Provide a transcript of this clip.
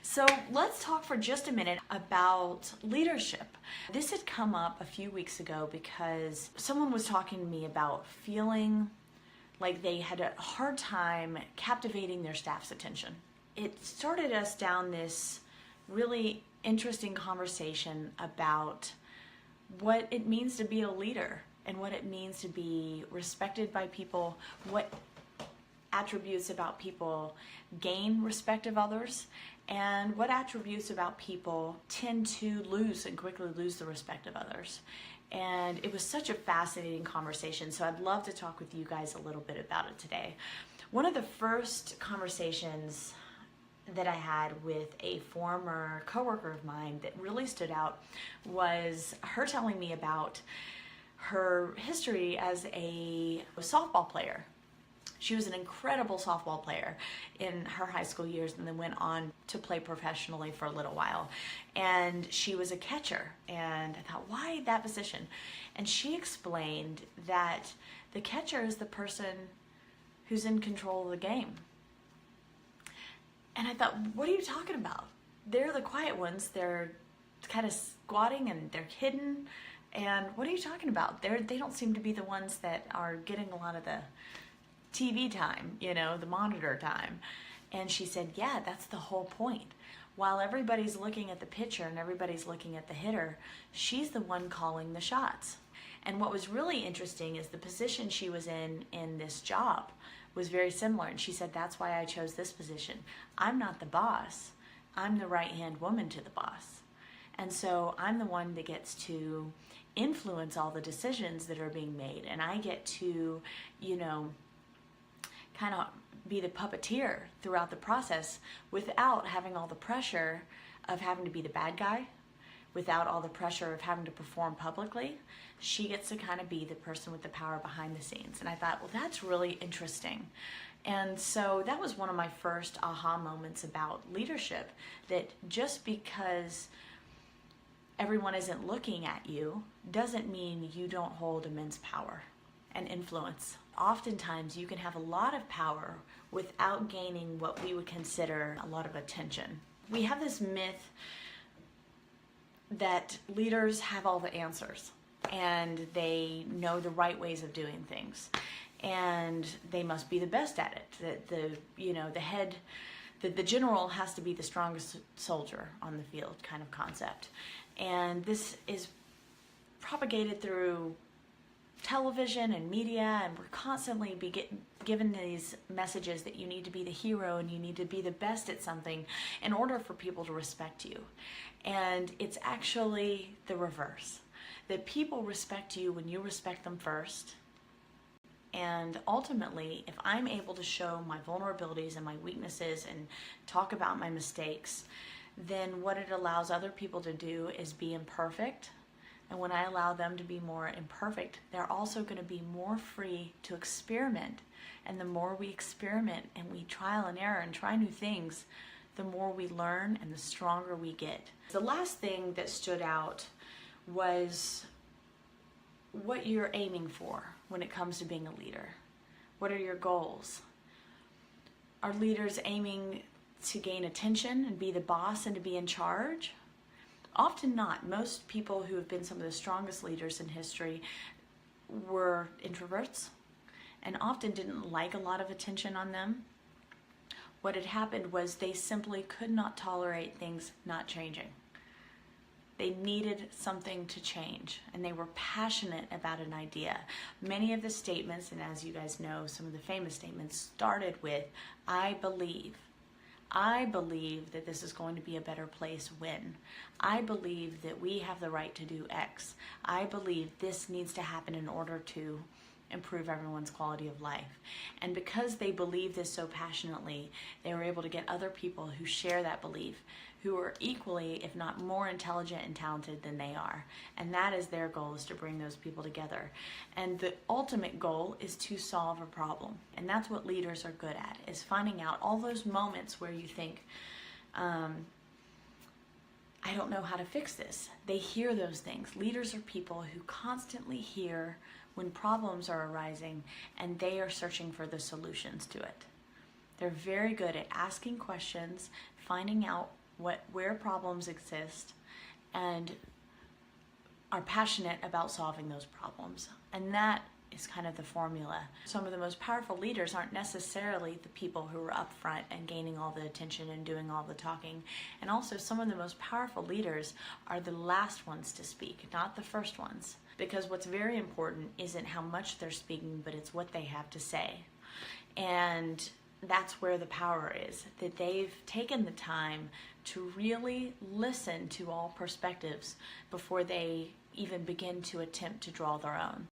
So let's talk for just a minute about leadership. This had come up a few weeks ago because someone was talking to me about feeling like they had a hard time captivating their staff's attention. It started us down this really interesting conversation about what it means to be a leader and what it means to be respected by people, what attributes about people gain respect of others, and what attributes about people tend to lose and quickly lose the respect of others. And it was such a fascinating conversation, so I'd love to talk with you guys a little bit about it today. One of the first conversations that I had with a former coworker of mine that really stood out was her telling me about her history as a softball player. She was an incredible softball player in her high school years and then went on to play professionally for a little while. And she was a catcher. And I thought, why that position? And she explained that the catcher is the person who's in control of the game. And I thought, what are you talking about? They're the quiet ones. They're kind of squatting and they're hidden. And what are you talking about? They don't seem to be the ones that are getting a lot of the TV time, the monitor time. And she said, yeah, that's the whole point. While everybody's looking at the pitcher and everybody's looking at the hitter, she's the one calling the shots. And what was really interesting is the position she was in this job was very similar. And she said, that's why I chose this position. I'm not the boss. I'm the right-hand woman to the boss. And so I'm the one that gets to influence all the decisions that are being made. And I get to, kind of be the puppeteer throughout the process without having all the pressure of having to be the bad guy, without all the pressure of having to perform publicly. She gets to kind of be the person with the power behind the scenes. And I thought, well, that's really interesting. And so that was one of my first aha moments about leadership, that just because everyone isn't looking at you doesn't mean you don't hold immense power and influence. Oftentimes you can have a lot of power without gaining what we would consider a lot of attention. We have this myth that leaders have all the answers and they know the right ways of doing things and they must be the best at it. That the general has to be the strongest soldier on the field kind of concept. And this is propagated through television and media, and we're constantly given these messages that you need to be the hero and you need to be the best at something in order for people to respect you. And it's actually the reverse, that people respect you when you respect them first. And ultimately, if I'm able to show my vulnerabilities and my weaknesses and talk about my mistakes, then what it allows other people to do is be imperfect. And when I allow them to be more imperfect, they're also going to be more free to experiment. And the more we experiment and we trial and error and try new things, the more we learn and the stronger we get. The last thing that stood out was what you're aiming for when it comes to being a leader. What are your goals? Are leaders aiming to gain attention and be the boss and to be in charge? Often not. Most people who have been some of the strongest leaders in history were introverts and often didn't like a lot of attention on them. What had happened was they simply could not tolerate things not changing. They needed something to change, and they were passionate about an idea. Many of the statements, and as you guys know, some of the famous statements started with, I believe that this is going to be a better place when. I believe that we have the right to do X. I believe this needs to happen in order to improve everyone's quality of life. And because they believe this so passionately, they were able to get other people who share that belief, who are equally, if not more intelligent and talented than they are. And that is their goal, is to bring those people together. And the ultimate goal is to solve a problem. And that's what leaders are good at, is finding out all those moments where you think, I don't know how to fix this. They hear those things. Leaders are people who constantly hear when problems are arising and they are searching for the solutions to it. They're very good at asking questions, finding out where problems exist and are passionate about solving those problems. And that is kind of the formula. Some of the most powerful leaders aren't necessarily the people who are up front and gaining all the attention and doing all the talking. And also some of the most powerful leaders are the last ones to speak, not the first ones. Because what's very important isn't how much they're speaking, but it's what they have to say. And that's where the power is, that they've taken the time to really listen to all perspectives before they even begin to attempt to draw their own.